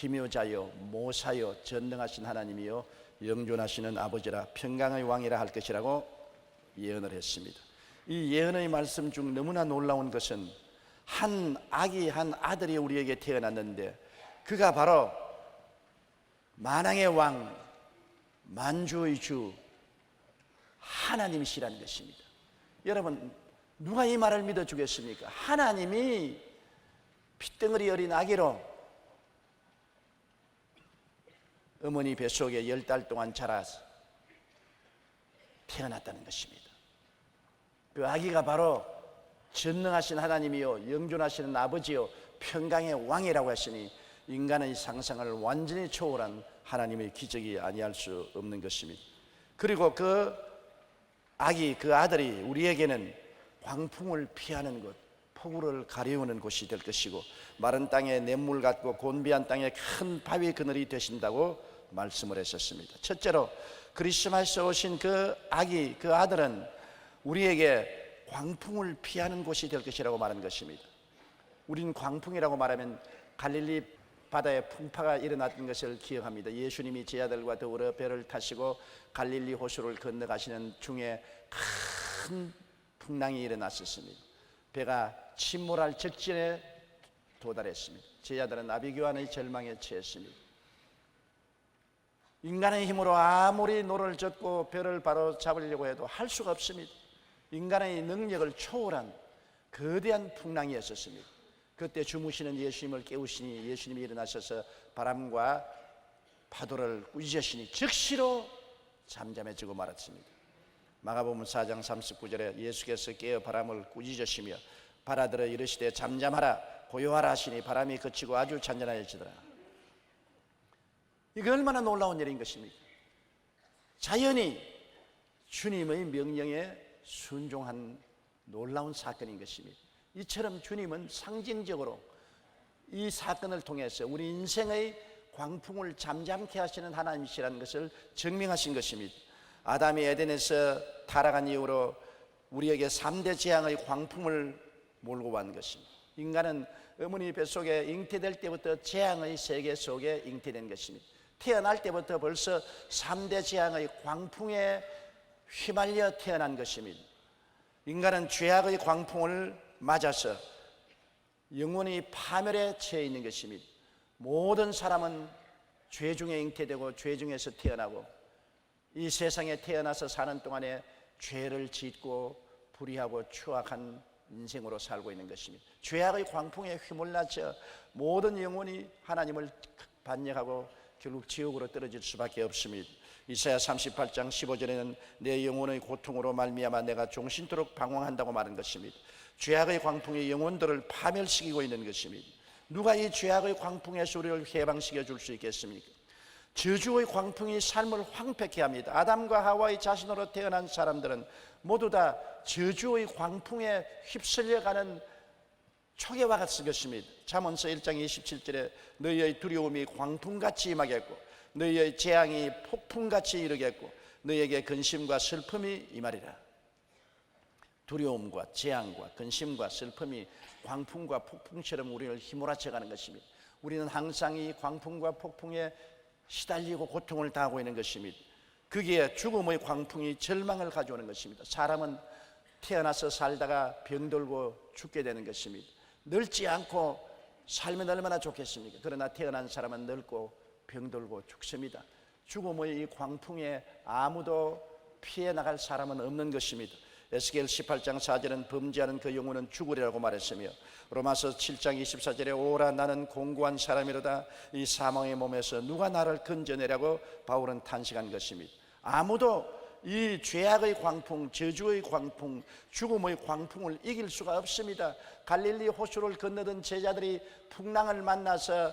기묘자여 모사여 전능하신 하나님이여 영존하시는 아버지라 평강의 왕이라 할 것이라고 예언을 했습니다. 이 예언의 말씀 중 너무나 놀라운 것은 한 아기 한 아들이 우리에게 태어났는데 그가 바로 만왕의 왕 만주의 주 하나님이시라는 것입니다. 여러분 누가 이 말을 믿어주겠습니까? 하나님이 핏덩어리 어린 아기로 어머니 뱃속에 10달 동안 자라서 태어났다는 것입니다. 그 아기가 바로 전능하신 하나님이요 영존하시는 아버지요 평강의 왕이라고 했으니 인간의 상상을 완전히 초월한 하나님의 기적이 아니할 수 없는 것입니다. 그리고 그 아기 그 아들이 우리에게는 광풍을 피하는 곳, 폭우를 가려우는 곳이 될 것이고 마른 땅에 냇물 같고 곤비한 땅에 큰 바위 그늘이 되신다고 말씀을 했었습니다. 첫째로 그리스도에서 오신 그 아기 그 아들은 우리에게 광풍을 피하는 곳이 될 것이라고 말한 것입니다. 우리는 광풍이라고 말하면 갈릴리 바다에 풍파가 일어났던 것을 기억합니다. 예수님이 제 아들과 더불어 배를 타시고 갈릴리 호수를 건너가시는 중에 큰 풍랑이 일어났었습니다. 배가 침몰할 직전에 도달했습니다. 제 아들은 아비규환의 절망에 처했습니다. 인간의 힘으로 아무리 노를 젓고 배를 바로 잡으려고 해도 할 수가 없습니다. 인간의 능력을 초월한 거대한 풍랑이었습니다. 그때 주무시는 예수님을 깨우시니 예수님이 일어나셔서 바람과 파도를 꾸짖으시니 즉시로 잠잠해지고 말았습니다. 마가복음 4장 39절에 예수께서 깨어 바람을 꾸짖으시며 바라들어 이르시되 잠잠하라 고요하라 하시니 바람이 그치고 아주 잔잔해지더라. 이게 얼마나 놀라운 일인 것입니까? 자연이 주님의 명령에 순종한 놀라운 사건인 것입니다. 이처럼 주님은 상징적으로 이 사건을 통해서 우리 인생의 광풍을 잠잠케 하시는 하나님이시라는 것을 증명하신 것입니다. 아담이 에덴에서 타락한 이후로 우리에게 3대 재앙의 광풍을 몰고 온 것입니다. 인간은 어머니 뱃속에 잉태될 때부터 재앙의 세계 속에 잉태된 것입니다. 태어날 때부터 벌써 3대 재앙의 광풍에 휘말려 태어난 것입니다. 인간은 죄악의 광풍을 맞아서 영원히 파멸에 처해 있는 것입니다. 모든 사람은 죄 중에 잉태되고 죄 중에서 태어나고 이 세상에 태어나서 사는 동안에 죄를 짓고 불의하고 추악한 인생으로 살고 있는 것입니다. 죄악의 광풍에 휘몰라져 모든 영혼이 하나님을 반역하고 결국 지옥으로 떨어질 수밖에 없습니다. 이사야 38장 15절에는 내 영혼의 고통으로 말미암아 내가 종신토록 방황한다고 말한 것입니다. 죄악의 광풍이 영혼들을 파멸시키고 있는 것입니다. 누가 이 죄악의 광풍에서 우리를 해방시켜 줄 수 있겠습니까? 저주의 광풍이 삶을 황폐케 합니다. 아담과 하와의 자신으로 태어난 사람들은 모두 다 저주의 광풍에 휩쓸려가는 초계와 같은 것입니다. 잠언서 1장 27절에 너희의 두려움이 광풍같이 임하겠고 너희의 재앙이 폭풍같이 이르겠고 너희에게 근심과 슬픔이 임하리라. 두려움과 재앙과 근심과 슬픔이 광풍과 폭풍처럼 우리를 휘몰아쳐가는 것입니다. 우리는 항상 이 광풍과 폭풍에 시달리고 고통을 당하고 있는 것입니다. 그게 죽음의 광풍이 절망을 가져오는 것입니다. 사람은 태어나서 살다가 병들고 죽게 되는 것입니다. 늙지 않고 살면 얼마나 좋겠습니까? 그러나 태어난 사람은 늙고 병들고 죽습니다. 죽음의 이 광풍에 아무도 피해 나갈 사람은 없는 것입니다. 에스겔 18장 4절은 범죄하는 그 영혼은 죽으리라고 말했으며 로마서 7장 24절에 오라 나는 공고한 사람이로다 이 사망의 몸에서 누가 나를 건져내라고 바울은 탄식한 것입니다. 아무도 이 죄악의 광풍, 저주의 광풍, 죽음의 광풍을 이길 수가 없습니다. 갈릴리 호수를 건너던 제자들이 풍랑을 만나서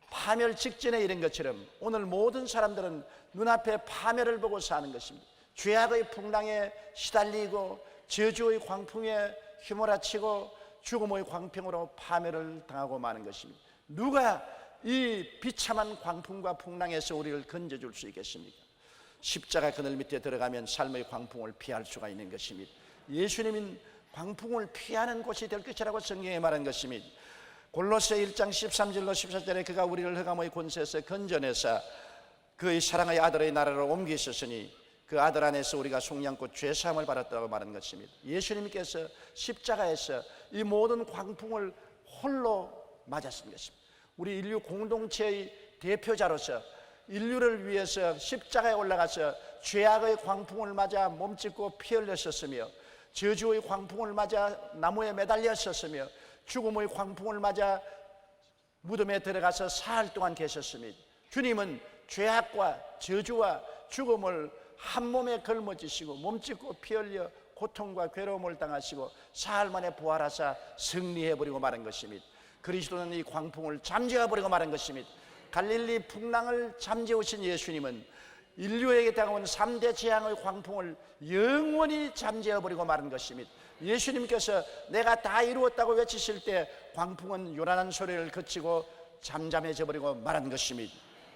파멸 직전에 이른 것처럼 오늘 모든 사람들은 눈앞에 파멸을 보고 사는 것입니다. 죄악의 풍랑에 시달리고 저주의 광풍에 휘몰아치고 죽음의 광풍으로 파멸을 당하고 마는 것입니다. 누가 이 비참한 광풍과 풍랑에서 우리를 건져줄 수 있겠습니까? 십자가 그늘 밑에 들어가면 삶의 광풍을 피할 수가 있는 것입니다. 예수님은 광풍을 피하는 곳이 될 것이라고 성경에 말한 것입니다. 골로새 1장 13절로 14절에 그가 우리를 흑암의 권세에서 건져내사 그의 사랑의 아들의 나라로 옮기셨으니 그 아들 안에서 우리가 속량고 죄사함을 받았다고 말한 것입니다. 예수님께서 십자가에서 이 모든 광풍을 홀로 맞았던 것입니다. 우리 인류 공동체의 대표자로서 인류를 위해서 십자가에 올라가서 죄악의 광풍을 맞아 몸짓고 피 흘렸었으며 저주의 광풍을 맞아 나무에 매달렸었으며 죽음의 광풍을 맞아 무덤에 들어가서 사흘 동안 계셨습니다. 주님은 죄악과 저주와 죽음을 한 몸에 걸머지시고 몸짓고 피 흘려 고통과 괴로움을 당하시고 사흘 만에 부활하사 승리해버리고 말한 것입니다. 그리스도는 이 광풍을 잠재워버리고 말한 것입니다. 갈릴리 풍랑을 잠재우신 예수님은 인류에게 다가온 3대 재앙의 광풍을 영원히 잠재워버리고 말한 것입니다. 예수님께서 내가 다 이루었다고 외치실 때 광풍은 요란한 소리를 그치고 잠잠해져 버리고 말한 것입니다.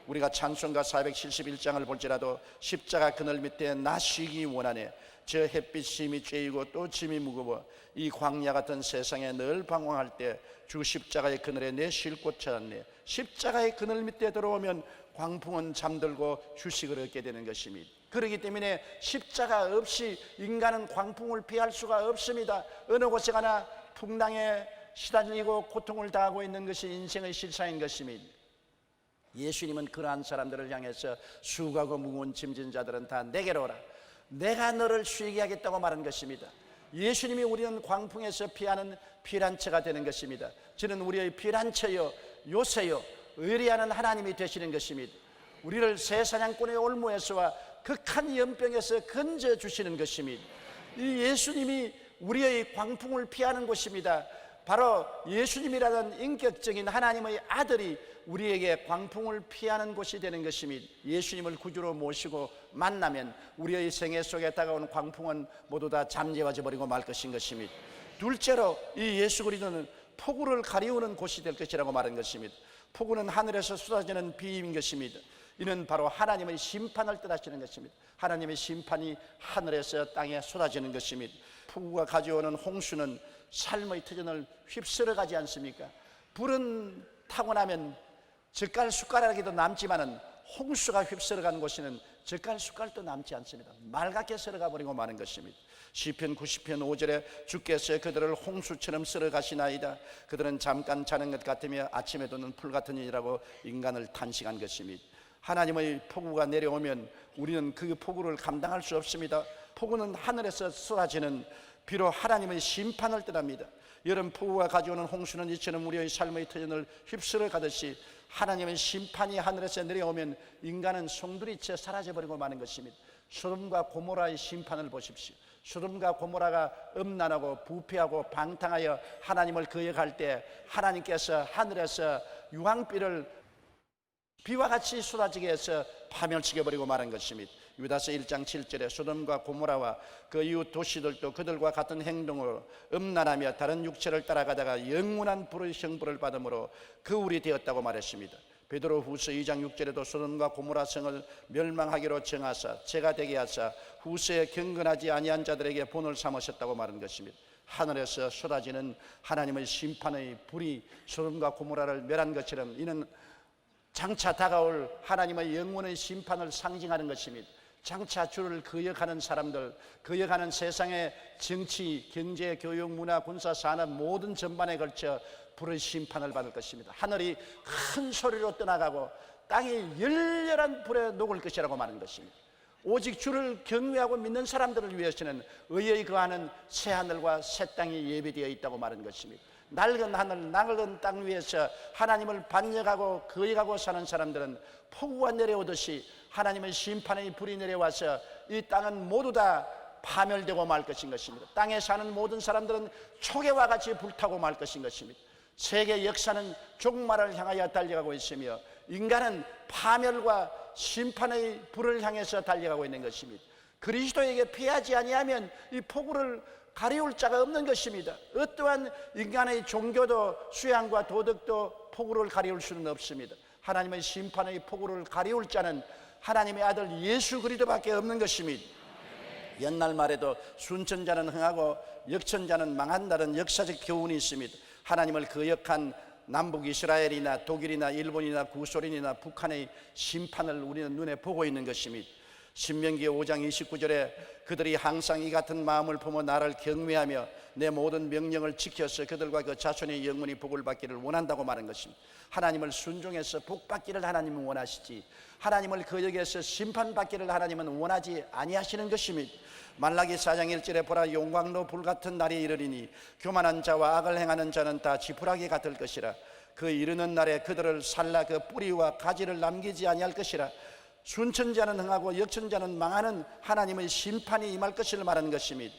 우리가 찬송가 471장을 볼지라도 십자가 그늘 밑에 나 쉬기 원하네 저 햇빛 심이 쬐이고 또 짐이 무거워 이 광야 같은 세상에 늘 방황할 때 주 십자가의 그늘에 내 쉴 곳 찾았네. 십자가의 그늘 밑에 들어오면 광풍은 잠들고 휴식을 얻게 되는 것입니다. 그렇기 때문에 십자가 없이 인간은 광풍을 피할 수가 없습니다. 어느 곳에 가나 풍랑에 시달리고 고통을 당하고 있는 것이 인생의 실상인 것입니다. 예수님은 그러한 사람들을 향해서 수고하고 무거운 짐진 자들은 다 내게로 오라 내가 너를 쉬게 하겠다고 말한 것입니다. 예수님이 우리는 광풍에서 피하는 피난처가 되는 것입니다. 저는 우리의 피난처요 요새요 의리하는 하나님이 되시는 것입니다. 우리를 새 사냥꾼의 올무에서와 극한 연병에서 건져주시는 것입니다. 이 예수님이 우리의 광풍을 피하는 곳입니다. 바로 예수님이라는 인격적인 하나님의 아들이 우리에게 광풍을 피하는 곳이 되는 것입니다. 예수님을 구주로 모시고 만나면 우리의 생애 속에 다가오는 광풍은 모두 다 잠재워져 버리고 말 것인 것입니다. 둘째로 이 예수 그리스도는 폭우를 가리우는 곳이 될 것이라고 말한 것입니다. 폭우는 하늘에서 쏟아지는 비임인 것입니다. 이는 바로 하나님의 심판을 뜻하시는 것입니다. 하나님의 심판이 하늘에서 땅에 쏟아지는 것입니다. 폭우가 가져오는 홍수는 삶의 터전을 휩쓸어 가지 않습니까? 불은 타고 나면 젓갈 숟가락이도 남지만은 홍수가 휩쓸어 가는 곳에는 젓갈 숟갈도 남지 않습니다. 맑게 썰어가 버리고 마는 것입니다. 시편 90편 5절에 주께서 그들을 홍수처럼 썰어 가시나이다. 그들은 잠깐 자는 것 같으며 아침에 도는 풀 같은 일이라고 인간을 탄식한 것입니다. 하나님의 폭우가 내려오면 우리는 그 폭우를 감당할 수 없습니다. 폭우는 하늘에서 쏟아지는 비록 하나님의 심판을 뜻합니다. 여름 폭우가 가져오는 홍수는 이처럼 우리의 삶의 터전을 휩쓸어 가듯이 하나님의 심판이 하늘에서 내려오면 인간은 송두리째 사라져버리고 마는 것입니다. 소돔과 고모라의 심판을 보십시오. 소돔과 고모라가 음란하고 부패하고 방탕하여 하나님을 거역할 때 하나님께서 하늘에서 유황비를 비와 같이 쏟아지게 해서 파멸시켜버리고 말한 것입니다. 유다서 1장 7절에 소돔과 고모라와 그 이웃 도시들도 그들과 같은 행동으로 음란하며 다른 육체를 따라가다가 영원한 불의 형벌을 받음으로 거울이 되었다고 말했습니다. 베드로 후서 2장 6절에도 소돔과 고모라 성을 멸망하기로 정하사 죄가 되게 하사 후세에 경건하지 아니한 자들에게 본을 삼으셨다고 말한 것입니다. 하늘에서 쏟아지는 하나님의 심판의 불이 소돔과 고모라를 멸한 것처럼 이는 장차 다가올 하나님의 영원의 심판을 상징하는 것입니다. 장차 주를 거역하는 사람들, 거역하는 세상의 정치, 경제, 교육, 문화, 군사, 산업 모든 전반에 걸쳐 불의 심판을 받을 것입니다. 하늘이 큰 소리로 떠나가고 땅이 열렬한 불에 녹을 것이라고 말하는 것입니다. 오직 주를 경외하고 믿는 사람들을 위해서는 의의 거하는 새 하늘과 새 땅이 예비되어 있다고 말하는 것입니다. 낡은 하늘, 낡은 땅 위에서 하나님을 반역하고 거역하고 사는 사람들은 폭우가 내려오듯이 하나님의 심판의 불이 내려와서 이 땅은 모두 다 파멸되고 말 것인 것입니다. 땅에 사는 모든 사람들은 초계와 같이 불타고 말 것인 것입니다. 세계 역사는 종말을 향하여 달려가고 있으며 인간은 파멸과 심판의 불을 향해서 달려가고 있는 것입니다. 그리스도에게 피하지 아니하면 이 폭우를 가리울 자가 없는 것입니다. 어떠한 인간의 종교도 수양과 도덕도 폭우를 가리울 수는 없습니다. 하나님의 심판의 폭우를 가리울 자는 하나님의 아들 예수 그리스도밖에 없는 것입니다. 옛날 말에도 순천자는 흥하고 역천자는 망한다는 역사적 교훈이 있습니다. 하나님을 거역한 남북 이스라엘이나 독일이나 일본이나 구소련이나 북한의 심판을 우리는 눈에 보고 있는 것입니다. 신명기 5장 29절에 그들이 항상 이 같은 마음을 품어 나를 경외하며 내 모든 명령을 지켜서 그들과 그 자손의 영원히 복을 받기를 원한다고 말한 것입니다. 하나님을 순종해서 복 받기를 하나님은 원하시지, 하나님을 거역해서 심판받기를 하나님은 원하지 아니하시는 것입니다. 말라기 4장 1절에 보라, 용광로 불같은 날이 이르리니 교만한 자와 악을 행하는 자는 다 지푸라기 같을 것이라. 그 이르는 날에 그들을 살라 그 뿌리와 가지를 남기지 아니할 것이라. 순천자는 흥하고 역천자는 망하는 하나님의 심판이 임할 것을 말하는 것입니다.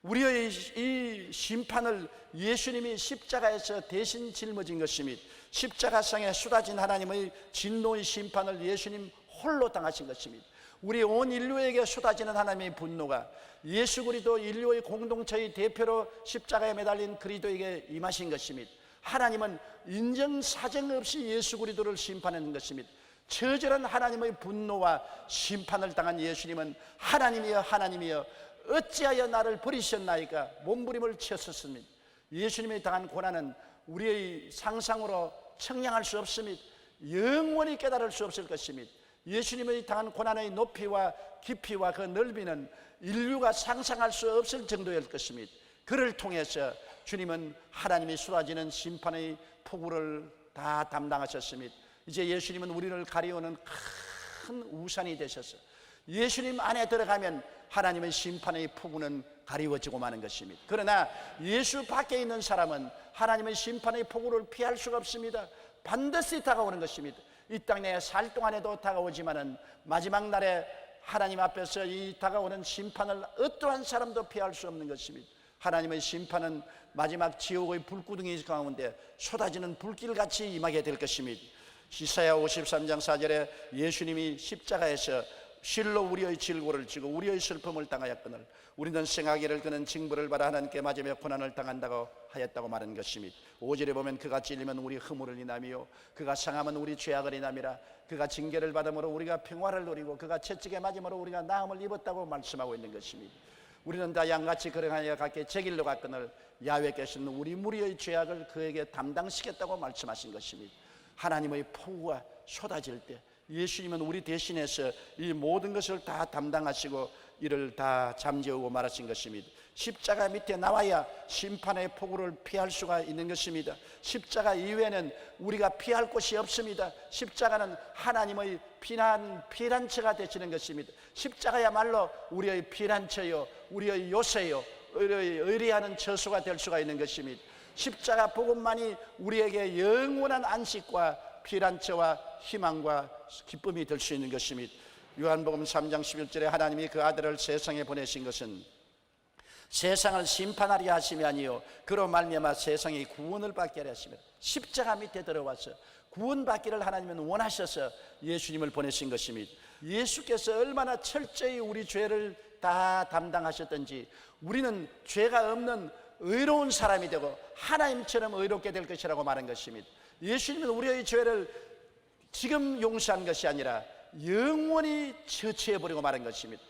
우리의 이 심판을 예수님이 십자가에서 대신 짊어진 것입니다. 십자가상에 쏟아진 하나님의 진노의 심판을 예수님 홀로 당하신 것입니다. 우리 온 인류에게 쏟아지는 하나님의 분노가 예수 그리스도 인류의 공동체의 대표로 십자가에 매달린 그리스도에게 임하신 것입니다. 하나님은 인정사정 없이 예수 그리스도를 심판하는 것입니다. 처절한 하나님의 분노와 심판을 당한 예수님은 하나님이여 하나님이여 어찌하여 나를 버리셨나이까 몸부림을 치셨습니다. 예수님이 당한 고난은 우리의 상상으로 청량할 수 없습니다. 영원히 깨달을 수 없을 것입니다. 예수님의 당한 고난의 높이와 깊이와 그 넓이는 인류가 상상할 수 없을 정도일 것입니다. 그를 통해서 주님은 하나님이 쏟아지는 심판의 폭우를 다 담당하셨습니다. 이제 예수님은 우리를 가리우는 큰 우산이 되셔서 예수님 안에 들어가면 하나님의 심판의 폭우는 가리워지고 마는 것입니다. 그러나 예수 밖에 있는 사람은 하나님의 심판의 폭우를 피할 수가 없습니다. 반드시 다가오는 것입니다. 이 땅에 살 동안에도 다가오지만은 마지막 날에 하나님 앞에서 이 다가오는 심판을 어떠한 사람도 피할 수 없는 것입니다. 하나님의 심판은 마지막 지옥의 불구덩이 가운데 쏟아지는 불길같이 임하게 될 것입니다. 이사야 53장 4절에 예수님이 십자가에서 실로 우리의 질고를 지고 우리의 슬픔을 당하였거늘 우리는 생하기를 그는 징벌을 받아 하나님께 맞으며 고난을 당한다고 하였다고 말한 것입니다. 5절에 보면 그가 찔리면 우리 허물을 인하며 그가 상하면 우리 죄악을 인하미라. 그가 징계를 받음으로 우리가 평화를 누리고 그가 채찍에 맞음으로 우리가 나음을 입었다고 말씀하고 있는 것입니다. 우리는 다 양같이 걸어가여 각기 제 길로 갔거늘 야훼께서는 우리 무리의 죄악을 그에게 담당시켰다고 말씀하신 것입니다. 하나님의 폭우가 쏟아질 때 예수님은 우리 대신해서 이 모든 것을 다 담당하시고 이를 다 잠재우고 말하신 것입니다. 십자가 밑에 나와야 심판의 폭우를 피할 수가 있는 것입니다. 십자가 이외에는 우리가 피할 곳이 없습니다. 십자가는 하나님의 피난처가 되시는 것입니다. 십자가야말로 우리의 피난처요, 우리의 요새요, 우리의 의리하는 처소가 될 수가 있는 것입니다. 십자가 복음만이 우리에게 영원한 안식과 피난처와 희망과 기쁨이 될 수 있는 것입니다. 요한복음 3장 11절에 하나님이 그 아들을 세상에 보내신 것은 세상을 심판하려 하심이 아니요 그로 말미암아 세상이 구원을 받게 하려 하심이라. 십자가 밑에 들어와서 구원받기를 하나님은 원하셔서 예수님을 보내신 것입니다. 예수께서 얼마나 철저히 우리 죄를 다 담당하셨던지 우리는 죄가 없는 의로운 사람이 되고 하나님처럼 의롭게 될 것이라고 말한 것입니다. 예수님은 우리의 죄를 지금 용서한 것이 아니라 영원히 처치해버리고 말한 것입니다.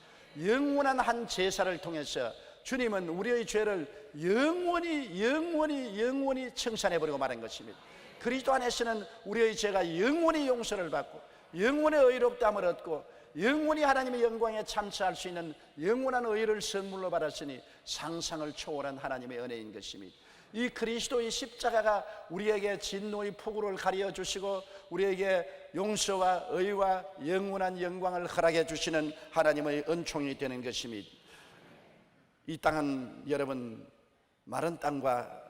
영원한 한 제사를 통해서 주님은 우리의 죄를 영원히 청산해버리고 말한 것입니다. 그리스도 안에서는 우리의 죄가 영원히 용서를 받고 영원히 의롭다함을 얻고 영원히 하나님의 영광에 참여할 수 있는 영원한 의를 선물로 받았으니 상상을 초월한 하나님의 은혜인 것입니다. 이 그리스도의 십자가가 우리에게 진노의 폭우를 가려 주시고 우리에게 용서와 의와 영원한 영광을 허락해 주시는 하나님의 은총이 되는 것입니다. 이 땅은 여러분 마른 땅과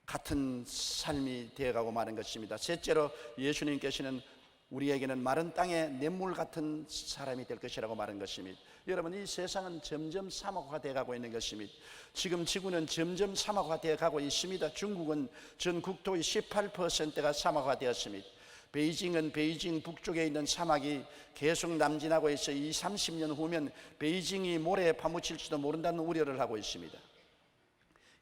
같은 삶이 되어가고 마는 것입니다. 셋째로 예수님께서는 우리에게는 마른 땅에 냇물 같은 사람이 될 것이라고 말한 것입니다. 여러분 이 세상은 점점 사막화 되어가고 있는 것입니다. 지금 지구는 점점 사막화 되어가고 있습니다. 중국은 전 국토의 18%가 사막화 되었습니다. 베이징은 베이징 북쪽에 있는 사막이 계속 남진하고 있어 20-30년 후면 베이징이 모래에 파묻힐지도 모른다는 우려를 하고 있습니다.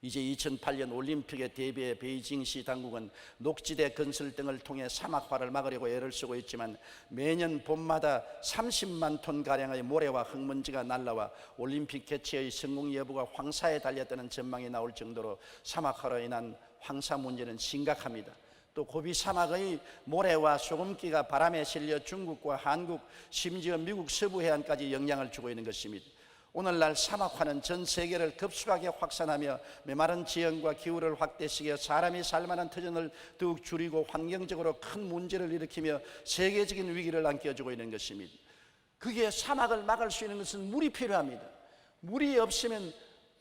이제 2008년 올림픽에 대비해 베이징시 당국은 녹지대 건설 등을 통해 사막화를 막으려고 애를 쓰고 있지만 매년 봄마다 30만 톤가량의 모래와 흙먼지가 날라와 올림픽 개최의 성공 여부가 황사에 달렸다는 전망이 나올 정도로 사막화로 인한 황사 문제는 심각합니다. 또 고비 사막의 모래와 소금기가 바람에 실려 중국과 한국, 심지어 미국 서부 해안까지 영향을 주고 있는 것입니다. 오늘날 사막화는 전 세계를 급속하게 확산하며 메마른 지형과 기후를 확대시켜 사람이 살만한 터전을 더욱 줄이고 환경적으로 큰 문제를 일으키며 세계적인 위기를 안겨주고 있는 것입니다. 그게 사막을 막을 수 있는 것은 물이 필요합니다. 물이 없으면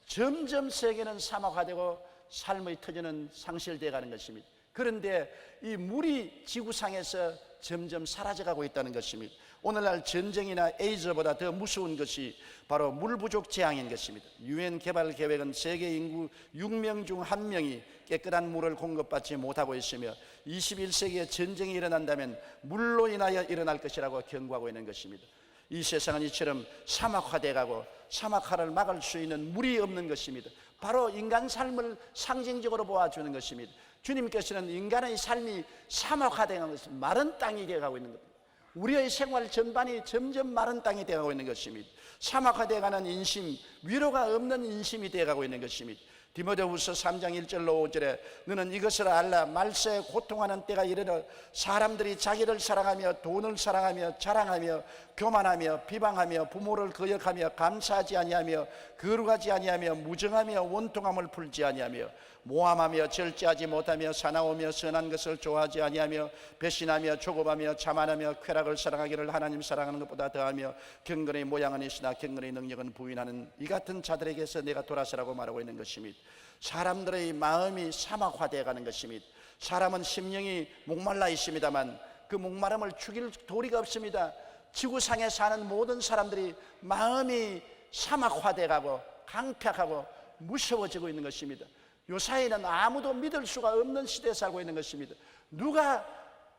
점점 세계는 사막화되고 삶의 터전은 상실되어 가는 것입니다. 그런데 이 물이 지구상에서 점점 사라져가고 있다는 것입니다. 오늘날 전쟁이나 에이즈보다 더 무서운 것이 바로 물 부족 재앙인 것입니다. 유엔 개발 계획은 세계 인구 6명 중 1명이 깨끗한 물을 공급받지 못하고 있으며 21세기에 전쟁이 일어난다면 물로 인하여 일어날 것이라고 경고하고 있는 것입니다. 이 세상은 이처럼 사막화되어가고 사막화를 막을 수 있는 물이 없는 것입니다. 바로 인간 삶을 상징적으로 보아주는 것입니다. 주님께서는 인간의 삶이 사막화되는 것은 마른 땅이 되어가고 있는 겁니다. 우리의 생활 전반이 점점 마른 땅이 되어가고 있는 것입니다. 사막화되어가는 인심, 위로가 없는 인심이 되어가고 있는 것입니다. 디모데후서 3장 1절로 5절에 너는 이것을 알라. 말세에 고통하는 때가 이르러 사람들이 자기를 사랑하며 돈을 사랑하며 자랑하며 교만하며 비방하며 부모를 거역하며 감사하지 아니하며 거룩하지 아니하며 무정하며 원통함을 풀지 아니하며 모함하며 절제하지 못하며 사나우며 선한 것을 좋아하지 아니하며 배신하며 조급하며 자만하며 쾌락을 사랑하기를 하나님 사랑하는 것보다 더하며 경건의 모양은 있으나 경건의 능력은 부인하는 이 같은 자들에게서 내가 돌아서라고 말하고 있는 것입니다. 사람들의 마음이 사막화되어 가는 것입니다. 사람은 심령이 목말라 있습니다만 그 목마름을 죽일 도리가 없습니다. 지구상에 사는 모든 사람들이 마음이 사막화되어 가고 강팍하고 무서워지고 있는 것입니다. 요사이는 아무도 믿을 수가 없는 시대에 살고 있는 것입니다. 누가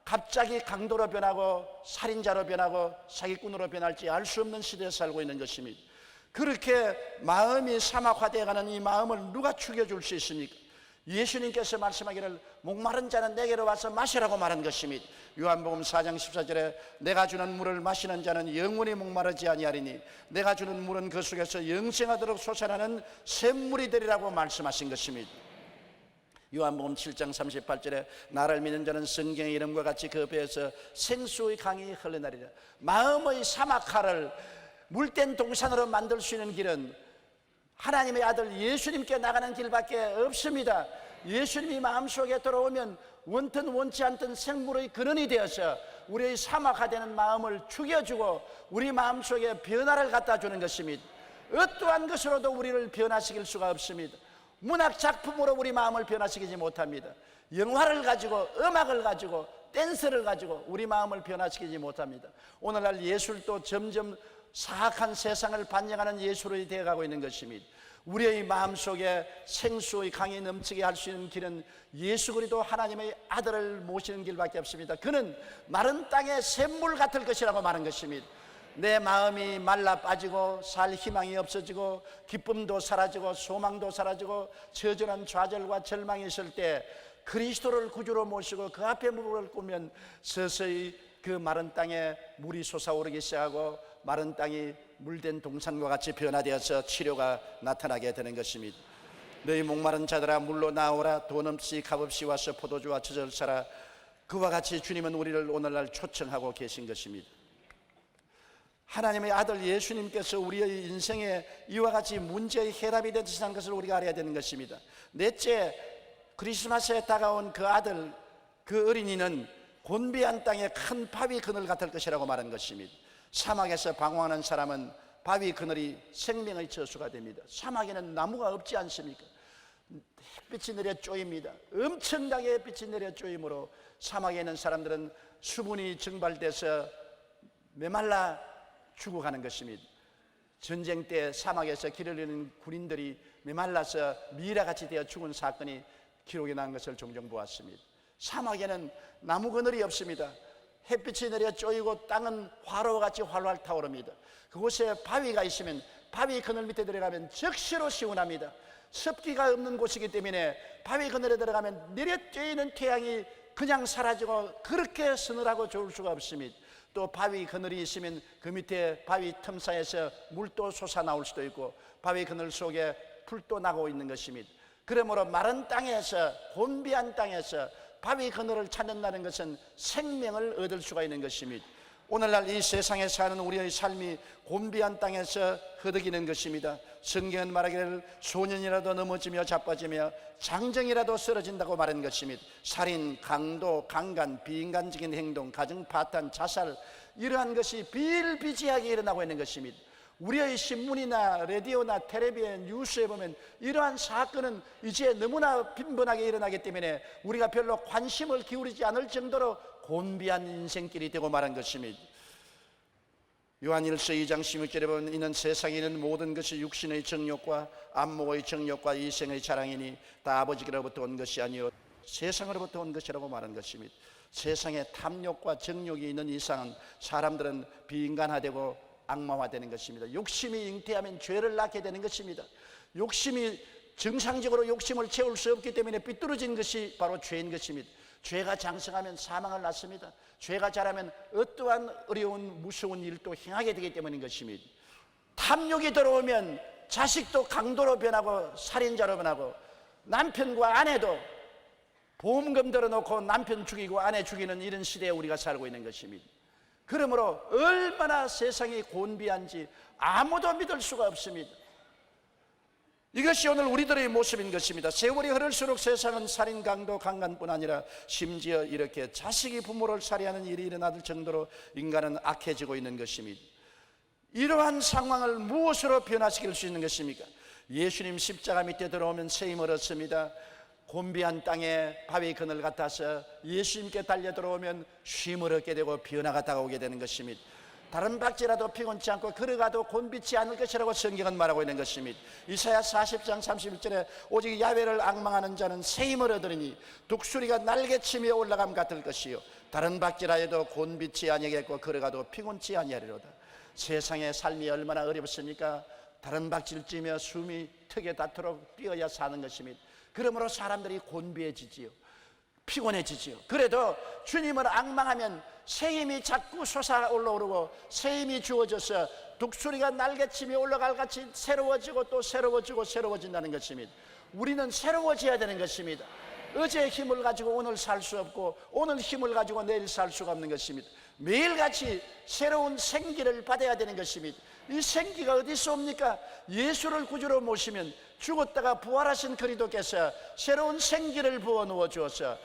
갑자기 강도로 변하고 살인자로 변하고 사기꾼으로 변할지 알 수 없는 시대에 살고 있는 것입니다. 그렇게 마음이 사막화되어 가는 이 마음을 누가 죽여줄 수 있습니까? 예수님께서 말씀하기를 목마른 자는 내게로 와서 마시라고 말한 것입니다. 요한복음 4장 14절에 내가 주는 물을 마시는 자는 영원히 목마르지 아니하리니 내가 주는 물은 그 속에서 영생하도록 솟아나는 샘물이 되리라고 말씀하신 것입니다. 요한복음 7장 38절에 나를 믿는 자는 성경의 이름과 같이 그 배에서 생수의 강이 흘러나리라. 마음의 사막화를 물된 동산으로 만들 수 있는 길은 하나님의 아들 예수님께 나가는 길밖에 없습니다. 예수님이 마음속에 들어오면 원튼 원치 않던 생물의 근원이 되어서 우리의 사막화되는 마음을 죽여주고 우리 마음속에 변화를 갖다 주는 것입니다. 어떠한 것으로도 우리를 변화시킬 수가 없습니다. 문학 작품으로 우리 마음을 변화시키지 못합니다. 영화를 가지고 음악을 가지고 댄스를 가지고 우리 마음을 변화시키지 못합니다. 오늘날 예술도 점점 사악한 세상을 반영하는 예술이 되어가고 있는 것입니다. 우리의 마음속에 생수의 강이 넘치게 할 수 있는 길은 예수 그리스도 하나님의 아들을 모시는 길밖에 없습니다. 그는 마른 땅의 샘물 같을 것이라고 말한 것입니다. 내 마음이 말라 빠지고 살 희망이 없어지고 기쁨도 사라지고 소망도 사라지고 처절한 좌절과 절망이 있을 때 그리스도를 구주로 모시고 그 앞에 무릎을 꿇으면 서서히 그 마른 땅에 물이 솟아오르기 시작하고 마른 땅이 물된 동산과 같이 변화되어서 치료가 나타나게 되는 것입니다. 너희 목마른 자들아 물로 나오라. 돈 없이 값없이 와서 포도주와 젖을 사라. 그와 같이 주님은 우리를 오늘날 초청하고 계신 것입니다. 하나님의 아들 예수님께서 우리의 인생에 이와 같이 문제의 해답이 되시는 것을 우리가 알아야 되는 것입니다. 넷째, 크리스마스에 다가온 그 아들, 그 어린이는 곤비한 땅에 큰 바위 그늘 같을 것이라고 말한 것입니다. 사막에서 방황하는 사람은 바위 그늘이 생명의 저수가 됩니다. 사막에는 나무가 없지 않습니까? 햇빛이 내려 쪼입니다. 엄청나게 햇빛이 내려 쪼임으로 사막에 있는 사람들은 수분이 증발돼서 메말라 죽어가는 것입니다. 전쟁 때 사막에서 길을 잃는 군인들이 메말라서 미라같이 되어 죽은 사건이 기록이 난 것을 종종 보았습니다. 사막에는 나무 그늘이 없습니다. 햇빛이 내려 쪼이고 땅은 화로와 같이 활활 타오릅니다. 그곳에 바위가 있으면 바위 그늘 밑에 들어가면 적시로 시원합니다. 습기가 없는 곳이기 때문에 바위 그늘에 들어가면 내려 쪼이는 태양이 그냥 사라지고 그렇게 서늘하고 좋을 수가 없습니다. 또 바위 그늘이 있으면 그 밑에 바위 틈 사이에서 물도 솟아나올 수도 있고 바위 그늘 속에 불도 나고 있는 것입니다. 그러므로 마른 땅에서, 곤비한 땅에서 바위 그늘을 찾는다는 것은 생명을 얻을 수가 있는 것입니다. 오늘날 이 세상에 사는 우리의 삶이 곤비한 땅에서 허덕이는 것입니다. 성경은 말하기를 소년이라도 넘어지며 자빠지며 장정이라도 쓰러진다고 말한 것입니다. 살인, 강도, 강간, 비인간적인 행동, 가정 파탄, 자살, 이러한 것이 비일비재하게 일어나고 있는 것입니다. 우리의 신문이나 라디오나 텔레비에 뉴스에 보면 이러한 사건은 이제 너무나 빈번하게 일어나기 때문에 우리가 별로 관심을 기울이지 않을 정도로 곤비한 인생길이 되고 말한 것입니다. 요한일서 2장 16절에 보면 이는 세상에 있는 모든 것이 육신의 정욕과 안목의 정욕과 이생의 자랑이니 다 아버지께로부터 온 것이 아니요 세상으로부터 온 것이라고 말한 것입니다. 세상에 탐욕과 정욕이 있는 이상은 사람들은 비인간화되고 악마화되는 것입니다. 욕심이 잉태하면 죄를 낳게 되는 것입니다. 욕심이 정상적으로 욕심을 채울 수 없기 때문에 삐뚤어진 것이 바로 죄인 것입니다. 죄가 장성하면 사망을 낳습니다. 죄가 자라면 어떠한 어려운 무서운 일도 행하게 되기 때문인 것입니다. 탐욕이 들어오면 자식도 강도로 변하고 살인자로 변하고 남편과 아내도 보험금 들어놓고 남편 죽이고 아내 죽이는 이런 시대에 우리가 살고 있는 것입니다. 그러므로 얼마나 세상이 곤비한지 아무도 믿을 수가 없습니다. 이것이 오늘 우리들의 모습인 것입니다. 세월이 흐를수록 세상은 살인, 강도, 강간뿐 아니라 심지어 이렇게 자식이 부모를 살해하는 일이 일어날 정도로 인간은 악해지고 있는 것입니다. 이러한 상황을 무엇으로 변화시킬 수 있는 것입니까? 예수님 십자가 밑에 들어오면 새 힘을 얻습니다. 곤비한 땅에 바위 그늘 같아서 예수님께 달려 들어오면 쉼을 얻게 되고 변화가 다가오게 되는 것입니다. 다른 박지라도 피곤치 않고 걸어가도 곤비치 않을 것이라고 성경은 말하고 있는 것입니다. 이사야 40장 31절에 오직 야훼를 앙망하는 자는 새 힘을 얻으리니 독수리가 날개치며 올라감 같을 것이요 다른 박지라 해도 곤비치 아니하겠고 걸어가도 피곤치 아니하리로다. 세상의 삶이 얼마나 어렵습니까? 다른 박질 찌며 숨이 턱에 닿도록 뛰어야 사는 것입니다. 그러므로 사람들이 곤비해지지요, 피곤해지지요. 그래도 주님을 앙망하면 새 힘이 자꾸 솟아 올라오르고 새 힘이 주어져서 독수리가 날개치며 올라갈 같이 새로워지고 또 새로워지고 새로워진다는 것입니다. 우리는 새로워져야 되는 것입니다. 어제의 힘을 가지고 오늘 살 수 없고 오늘 힘을 가지고 내일 살 수가 없는 것입니다. 매일같이 새로운 생기를 받아야 되는 것입니다. 이 생기가 어디서 옵니까? 예수를 구주로 모시면 죽었다가 부활하신 그리스도께서 새로운 생기를 부어넣어 주어서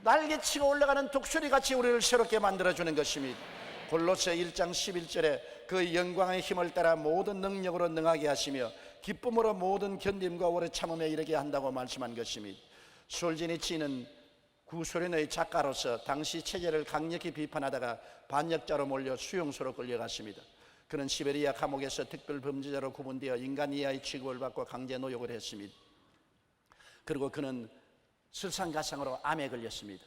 날개치고 올라가는 독수리같이 우리를 새롭게 만들어주는 것입니다. 골로새 1장 11절에 그 영광의 힘을 따라 모든 능력으로 능하게 하시며 기쁨으로 모든 견딤과 오래 참음에 이르게 한다고 말씀한 것입니다. 솔제니치는 구소련의 작가로서 당시 체제를 강력히 비판하다가 반역자로 몰려 수용소로 끌려갔습니다. 그는 시베리아 감옥에서 특별 범죄자로 구분되어 인간 이하의 취급을 받고 강제 노역을 했습니다. 그리고 그는 설상가상으로 암에 걸렸습니다.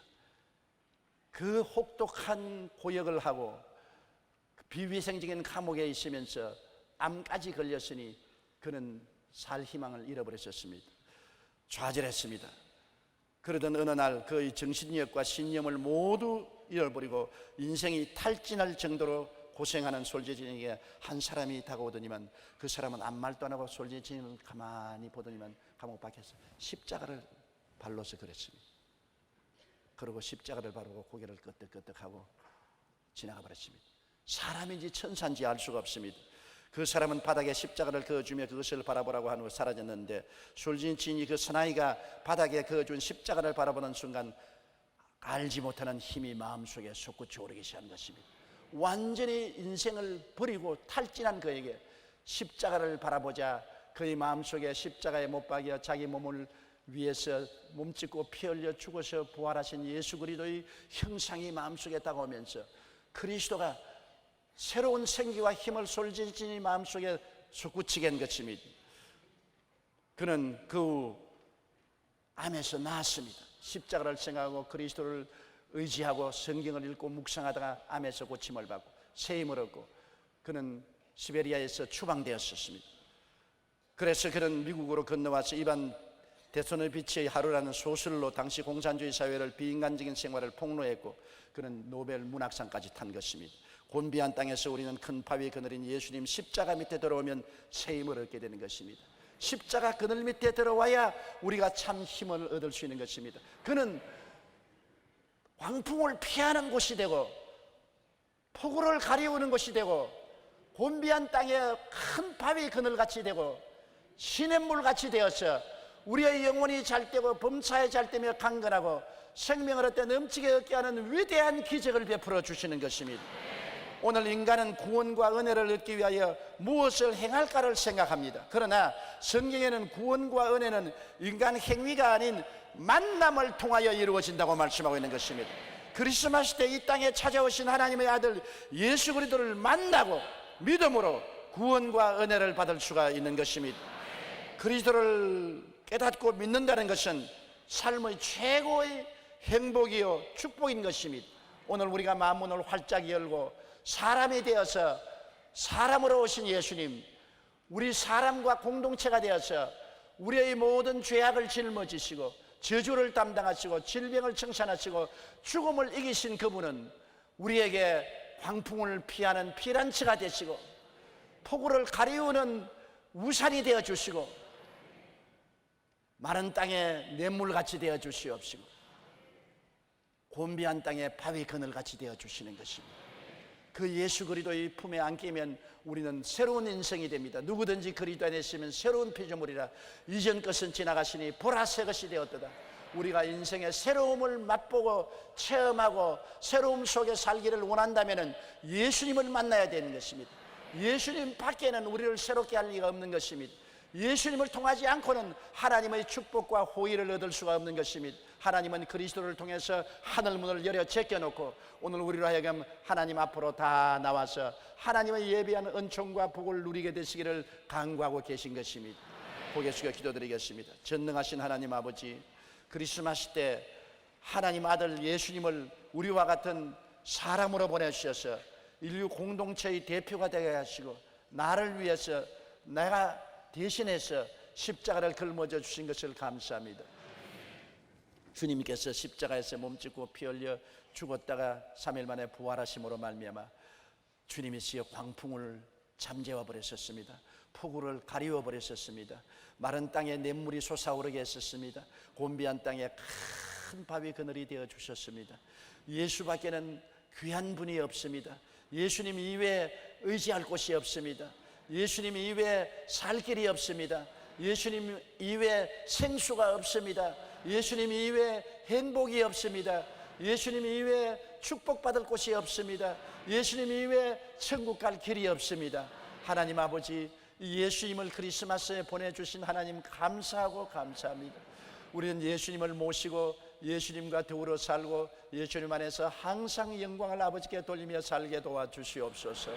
그 혹독한 고역을 하고 비위생적인 감옥에 있으면서 암까지 걸렸으니 그는 살 희망을 잃어버렸었습니다. 좌절했습니다. 그러던 어느 날 그의 정신력과 신념을 모두 잃어버리고 인생이 탈진할 정도로 고생하는 솔제니치에게 한 사람이 다가오더니만 그 사람은 아무 말도 안 하고 솔제니치를 가만히 보더니만 감옥 밖에서 십자가를 발로서 그랬습니다. 그리고 십자가를 바르고 고개를 끄덕끄덕하고 지나가 버렸습니다. 사람인지 천사인지 알 수가 없습니다. 그 사람은 바닥에 십자가를 그어주며 그것을 바라보라고 한 후 사라졌는데 솔제니치인이 그 사나이가 바닥에 그어준 십자가를 바라보는 순간 알지 못하는 힘이 마음속에 솟구쳐 오르기 시작한 것입니다. 완전히 인생을 버리고 탈진한 그에게 십자가를 바라보자 그의 마음속에 십자가에 못 박여 자기 몸을 위해서 몸짓고 피 흘려 죽어서 부활하신 예수 그리스도의 형상이 마음속에 다가오면서 그리스도가 새로운 생기와 힘을 솔제니치 마음속에 솟구치게 한 것입니다. 그는 그 암에서 나았습니다. 십자가를 생각하고 그리스도를 의지하고 성경을 읽고 묵상하다가 암에서 고침을 받고 새 힘을 얻고 그는 시베리아에서 추방되었습니다. 그래서 그는 미국으로 건너와서 이반 데소노비치의 하루라는 소설로 당시 공산주의 사회를 비인간적인 생활을 폭로했고 그는 노벨 문학상까지 탄 것입니다. 곤비한 땅에서 우리는 큰 바위 그늘인 예수님 십자가 밑에 들어오면 새 힘을 얻게 되는 것입니다. 십자가 그늘 밑에 들어와야 우리가 참 힘을 얻을 수 있는 것입니다. 그는 광풍을 피하는 곳이 되고 폭우를 가리우는 곳이 되고 곤비한 땅에 큰 바위 그늘같이 되고 시냇물같이 되어서 우리의 영혼이 잘되고 범사에 잘되며 강건하고 생명을 얻되 넘치게 얻게 하는 위대한 기적을 베풀어 주시는 것입니다. 오늘 인간은 구원과 은혜를 얻기 위하여 무엇을 행할까를 생각합니다. 그러나 성경에는 구원과 은혜는 인간 행위가 아닌 만남을 통하여 이루어진다고 말씀하고 있는 것입니다. 크리스마스 때 이 땅에 찾아오신 하나님의 아들 예수 그리스도를 만나고 믿음으로 구원과 은혜를 받을 수가 있는 것입니다. 그리스도를 깨닫고 믿는다는 것은 삶의 최고의 행복이요 축복인 것입니다. 오늘 우리가 마음문을 활짝 열고 사람이 되어서 사람으로 오신 예수님, 우리 사람과 공동체가 되어서 우리의 모든 죄악을 짊어지시고 저주를 담당하시고 질병을 청산하시고 죽음을 이기신 그분은 우리에게 광풍을 피하는 피난처가 되시고 폭우를 가리우는 우산이 되어 주시고 마른 땅에 냇물같이 되어 주시옵시고 곤비한 땅에 바위 그늘같이 되어 주시는 것입니다. 그 예수 그리스도의 품에 안기면 우리는 새로운 인생이 됩니다. 누구든지 그리스도 안에 있으면 새로운 피조물이라 이전 것은 지나가시니 보라 새 것이 되었도다. 우리가 인생의 새로움을 맛보고 체험하고 새로움 속에 살기를 원한다면 예수님을 만나야 되는 것입니다. 예수님 밖에는 우리를 새롭게 할 리가 없는 것입니다. 예수님을 통하지 않고는 하나님의 축복과 호의를 얻을 수가 없는 것입니다. 하나님은 그리스도를 통해서 하늘문을 열어 제껴놓고 오늘 우리로 하여금 하나님 앞으로 다 나와서 하나님의 예비한 은총과 복을 누리게 되시기를 간구하고 계신 것입니다. 고개 숙여 기도드리겠습니다. 전능하신 하나님 아버지, 크리스마스 때 하나님 아들 예수님을 우리와 같은 사람으로 보내주셔서 인류 공동체의 대표가 되게 하시고 나를 위해서 내가 대신해서 십자가를 걸머져 주신 것을 감사합니다. 주님께서 십자가에서 몸짓고 피 흘려 죽었다가 3일 만에 부활하심으로 말미암아 주님이시여 광풍을 잠재워 버렸었습니다. 폭우를 가리워 버렸었습니다. 마른 땅에 냇물이 솟아오르게 했었습니다. 곤비한 땅에 큰 바위 그늘이 되어 주셨습니다. 예수밖에는 귀한 분이 없습니다. 예수님 이외에 의지할 곳이 없습니다. 예수님 이외에 살 길이 없습니다. 예수님 이외에 생수가 없습니다. 예수님 이외에 행복이 없습니다. 예수님 이외에 축복받을 곳이 없습니다. 예수님 이외에 천국 갈 길이 없습니다. 하나님 아버지, 예수님을 크리스마스에 보내주신 하나님 감사하고 감사합니다. 우리는 예수님을 모시고 예수님과 더불어 살고 예수님 안에서 항상 영광을 아버지께 돌리며 살게 도와주시옵소서.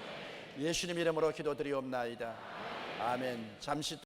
예수님 이름으로 기도드리옵나이다. 아멘. 잠시